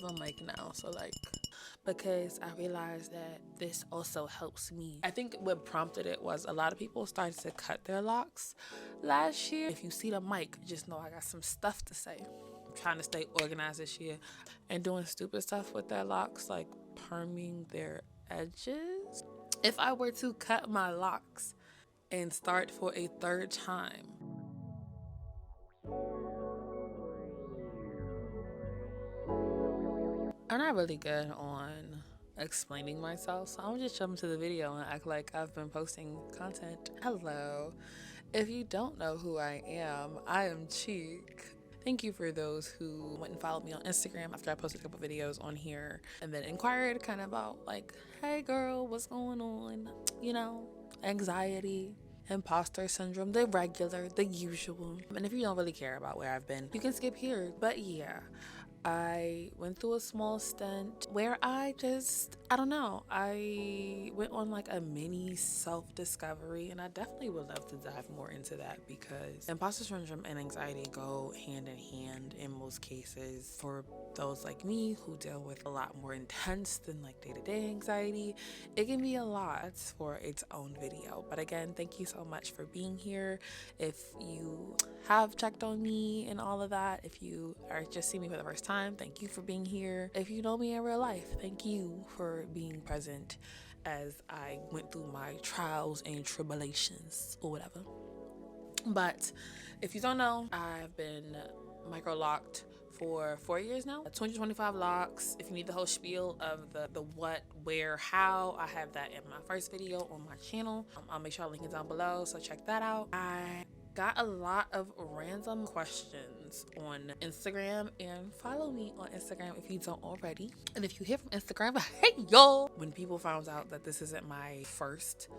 a mic now, so like, because I realized that this also helps me. I think what prompted it was a lot of people started to cut their locks last year. If you see the mic, just know I got some stuff to say. I'm trying to stay organized this year and doing stupid stuff with their locks, like perming their edges. If I were to cut my locks and start for a third time, I'm not really good on explaining myself, so I'm just jumping to the video and act like I've been posting content. Hello. If you don't know who I am Cheek. Thank you for those who went and followed me on Instagram after I posted a couple videos on here and then inquired kind of about like, hey girl, what's going on? You know, anxiety, imposter syndrome, the regular, the usual. And if you don't really care about where I've been, you can skip here. But yeah, I went through a small stint where I don't know, I went on like a mini self-discovery, and I definitely would love to dive more into that because imposter syndrome and anxiety go hand in hand in most cases. For those like me who deal with a lot more intense than like day-to-day anxiety, it can be a lot for its own video. But again, thank you so much for being here. If you have checked on me and all of that, if you are just seeing me for the first time, thank you for being here. If you know me in real life, thank you for being present as I went through my trials and tribulations or whatever. But if you don't know, I've been micro locked for 4 years now. 225 locks. If you need the whole spiel of the what, where, how, I have that in my first video on my channel. I'll make sure I link it down below, so check that out. I got a lot of random questions on Instagram, and follow me on Instagram if you don't already. And if you hear from Instagram, hey y'all. When people found out that this isn't my first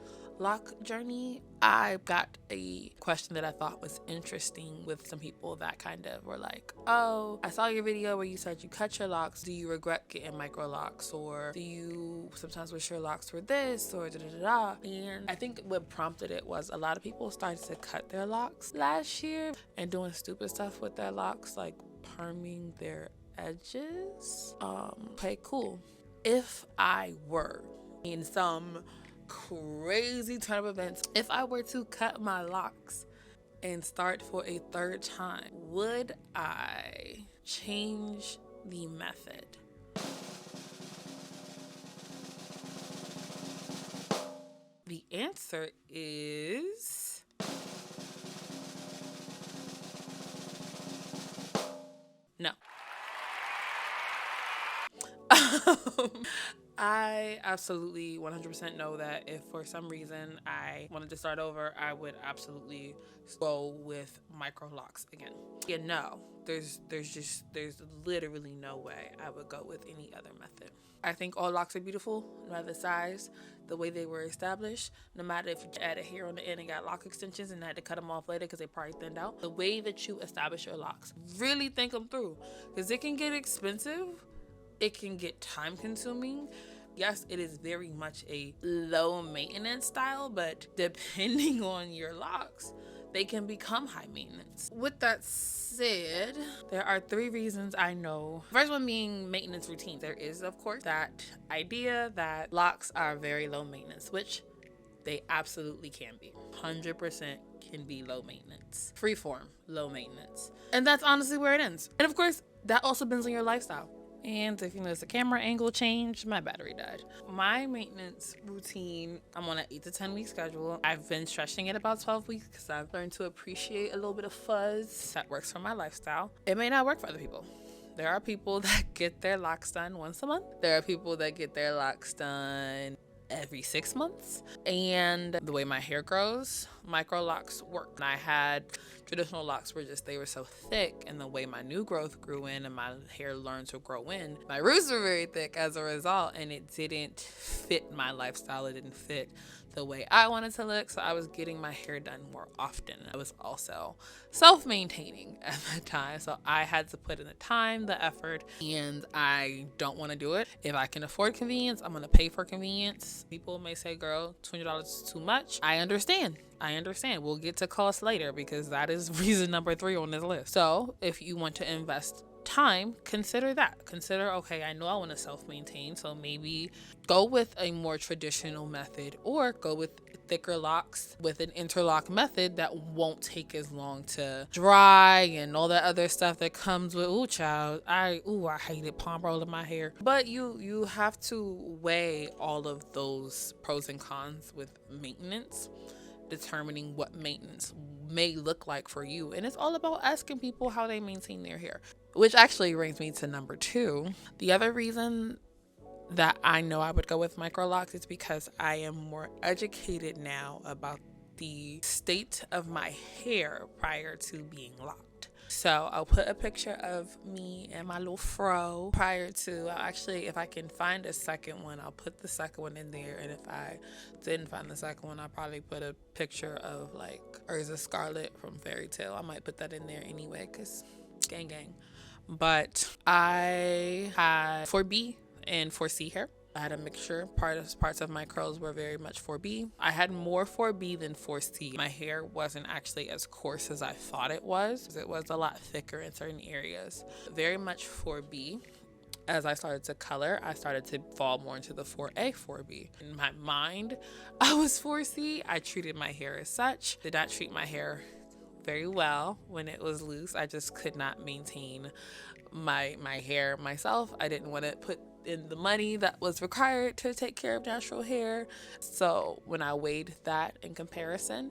lock journey, I got a question that I thought was interesting with some people that kind of were like, oh, I saw your video where you said you cut your locks. Do you regret getting micro locks? Or do you sometimes wish your locks were this? Or da da da da. And I think what prompted it was a lot of people started to cut their locks last year and doing stupid stuff with their locks, like perming their edges. Okay, cool. If I were in some crazy turn of events, if I were to cut my locks and start for a third time, would I change the method? The answer is no. I absolutely 100% know that if for some reason I wanted to start over, I would absolutely go with micro locks again. Yeah, no, there's literally no way I would go with any other method. I think all locks are beautiful, no matter the size, the way they were established, no matter if you add a hair on the end and got lock extensions and had to cut them off later because they probably thinned out. The way that you establish your locks, really think them through, because it can get expensive. It can get time consuming. Yes, it is very much a low maintenance style, but depending on your locks, they can become high maintenance. With that said, there are 3 reasons I know. First one being maintenance routines. There is, of course, that idea that locks are very low maintenance, which they absolutely can be. 100% can be low maintenance. Freeform, low maintenance. And that's honestly where it ends. And of course, that also depends on your lifestyle. And if you notice the camera angle change, my battery died. My maintenance routine, I'm on an 8 to 10 week schedule. I've been stretching it about 12 weeks because I've learned to appreciate a little bit of fuzz that works for my lifestyle. It may not work for other people. There are people that get their locks done once a month. There are people that get their locks done every 6 months. And the way my hair grows, micro locks work. And I had traditional locks were just, they were so thick, and the way my new growth grew in and my hair learned to grow in, my roots were very thick as a result, and it didn't fit my lifestyle. It didn't fit the way I wanted to look, so I was getting my hair done more often. I was also self-maintaining at the time, so I had to put in the time, the effort, and I don't want to do it. If I can afford convenience, I'm going to pay for convenience. People may say, girl, $20 is too much. I understand. We'll get to cost later because that is reason number 3 on this list. So if you want to invest time, consider that. Consider, okay, I know I want to self-maintain, so maybe go with a more traditional method, or go with thicker locks with an interlock method that won't take as long to dry and all that other stuff that comes with, ooh child, I hated palm rolling my hair. But you have to weigh all of those pros and cons with maintenance, determining what maintenance may look like for you. And it's all about asking people how they maintain their hair, which actually brings me to number 2. The other reason that I know I would go with micro locks is because I am more educated now about the state of my hair prior to being locked. So I'll put a picture of me and my little fro prior to, actually, if I can find a second one, I'll put the second one in there. And if I didn't find the second one, I'll probably put a picture of like Urza Scarlet from Fairy Tale. I might put that in there anyway, because gang gang. But I had 4B and 4C hair. I had a mixture. Parts of my curls were very much 4B. I had more 4B than 4C. My hair wasn't actually as coarse as I thought it was. It was a lot thicker in certain areas. Very much 4B. As I started to color, I started to fall more into the 4A, 4B. In my mind, I was 4C. I treated my hair as such. Did not treat my hair very well when it was loose. I just could not maintain my hair myself. I didn't want to put in the money that was required to take care of natural hair. So when I weighed that in comparison,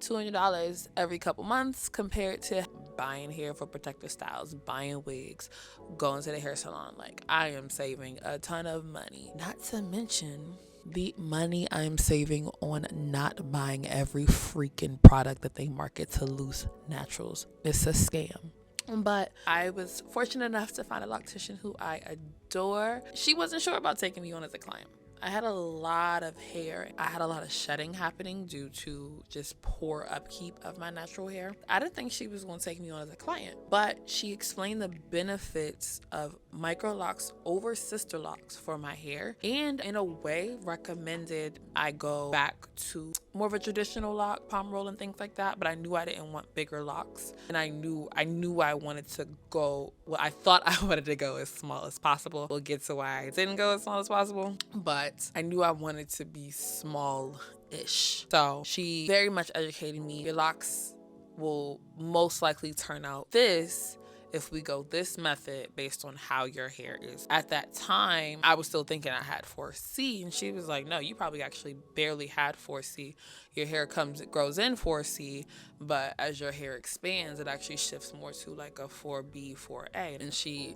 $200 every couple months compared to buying hair for protective styles, buying wigs, going to the hair salon, like I am saving a ton of money. Not to mention the money I'm saving on not buying every freaking product that they market to loose naturals. It's a scam. But I was fortunate enough to find a loctician who I adore. She wasn't sure about taking me on as a client. I had a lot of hair. I had a lot of shedding happening due to just poor upkeep of my natural hair. I didn't think she was going to take me on as a client, but she explained the benefits of micro locks over sister locks for my hair, and in a way recommended I go back to more of a traditional lock, palm roll and things like that. But I knew I didn't want bigger locks, and I knew I wanted to go, well, I thought I wanted to go as small as possible. We'll get to why I didn't go as small as possible, but I knew I wanted to be small-ish. So she very much educated me. Your locks will most likely turn out this if we go this method based on how your hair is. At that time, I was still thinking I had 4C, and she was like, no, you probably actually barely had 4C. Your hair it grows in 4C, but as your hair expands, it actually shifts more to like a 4B, 4A. And she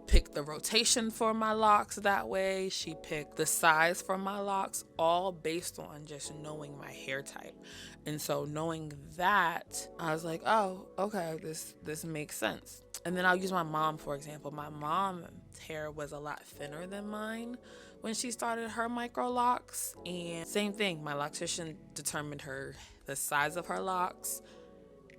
picked the rotation for my locks that way. She picked the size for my locks, all based on just knowing my hair type. And so knowing that, I was like, oh, okay, this makes sense. And then I'll use my mom, for example. My mom's hair was a lot thinner than mine when she started her micro locks. And same thing, my loctician determined the size of her locks.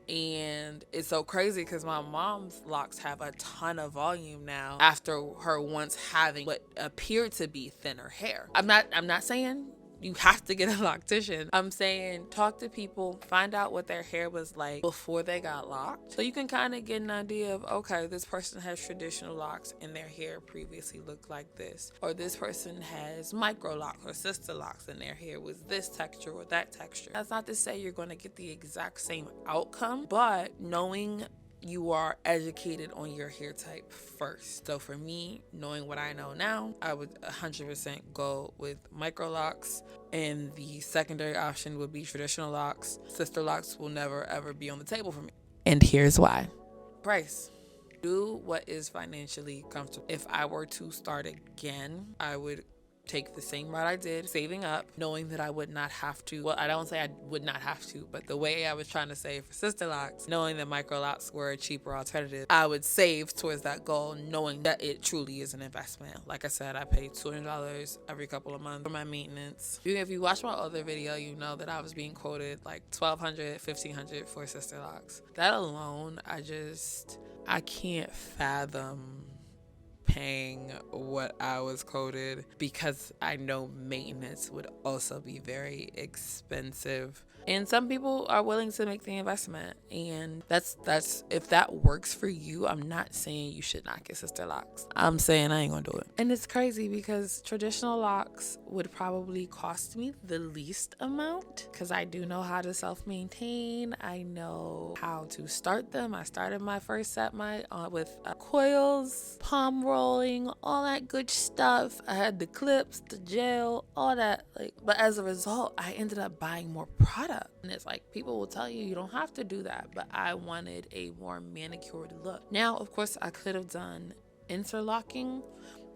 And it's so crazy because my mom's locks have a ton of volume now after her once having what appeared to be thinner hair. I'm not saying you have to get a loctician. I'm saying talk to people, find out what their hair was like before they got locked. So you can kind of get an idea of, okay, this person has traditional locks and their hair previously looked like this. Or this person has micro locks or sister locks and their hair was this texture or that texture. That's not to say you're going to get the exact same outcome, but knowing you are educated on your hair type first. So for me, knowing what I know now, I would 100% go with micro locks, and the secondary option would be traditional locks. Sister locks will never ever be on the table for me. And here's why. Price. Do what is financially comfortable. If I were to start again, I would take the same route I did, saving up, knowing that I would not have to, well, I don't say I would not have to, but the way I was trying to save for sister locks, knowing that micro locks were a cheaper alternative, I would save towards that goal, knowing that it truly is an investment. Like I said, I pay $200 every couple of months for my maintenance. If you watch my other video, you know that I was being quoted like $1,200, $1,500 for sister locks. That alone, I can't fathom paying what I was quoted, because I know maintenance would also be very expensive. And some people are willing to make the investment. And that's if that works for you, I'm not saying you should not get sister locks. I'm saying I ain't gonna do it. And it's crazy because traditional locks would probably cost me the least amount because I do know how to self-maintain. I know how to start them. I started my first set with coils, palm rolling, all that good stuff. I had the clips, the gel, all that. But as a result, I ended up buying more product. And it's like people will tell you don't have to do that, but I wanted a more manicured look. Now, of course, I could have done interlocking,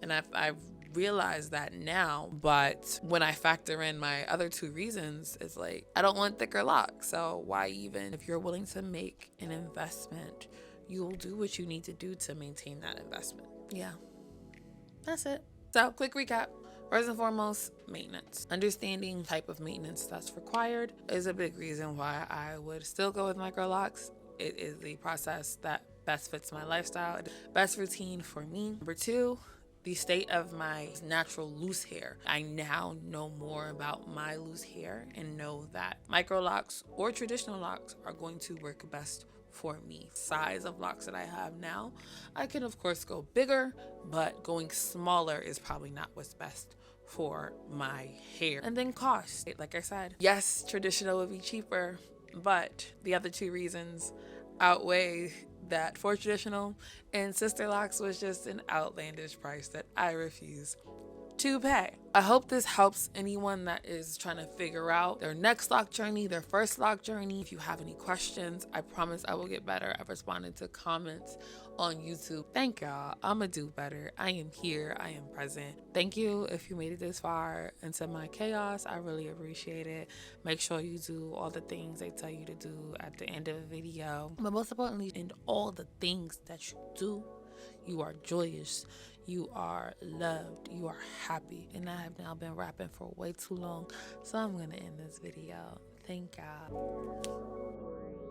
and I've realized that now, but when I factor in my other two reasons, it's like I don't want thicker locks. So why even? If you're willing to make an investment, you'll do what you need to do to maintain that investment. Yeah, that's it. So quick recap. First and foremost, maintenance. Understanding type of maintenance that's required is a big reason why I would still go with micro locks. It is the process that best fits my lifestyle, best routine for me. Number two, the state of my natural loose hair. I now know more about my loose hair and know that micro locks or traditional locks are going to work best for me. Size of locks that I have now, I can of course go bigger, but going smaller is probably not what's best for my hair. And then cost. Like I said, yes, traditional would be cheaper, but the other two reasons outweigh that for traditional, and sister locks was just an outlandish price that I refuse to pay. I hope this helps anyone that is trying to figure out their next lock journey, their first lock journey. If you have any questions, I promise I will get better at responding to comments on YouTube. Thank y'all. I'ma do better. I am here. I am present. Thank you if you made it this far into my chaos. I really appreciate it. Make sure you do all the things they tell you to do at the end of the video. But most importantly, in all the things that you do, you are joyous, you are loved, you are happy. And I have now been rapping for way too long, so I'm gonna end this video. Thank y'all.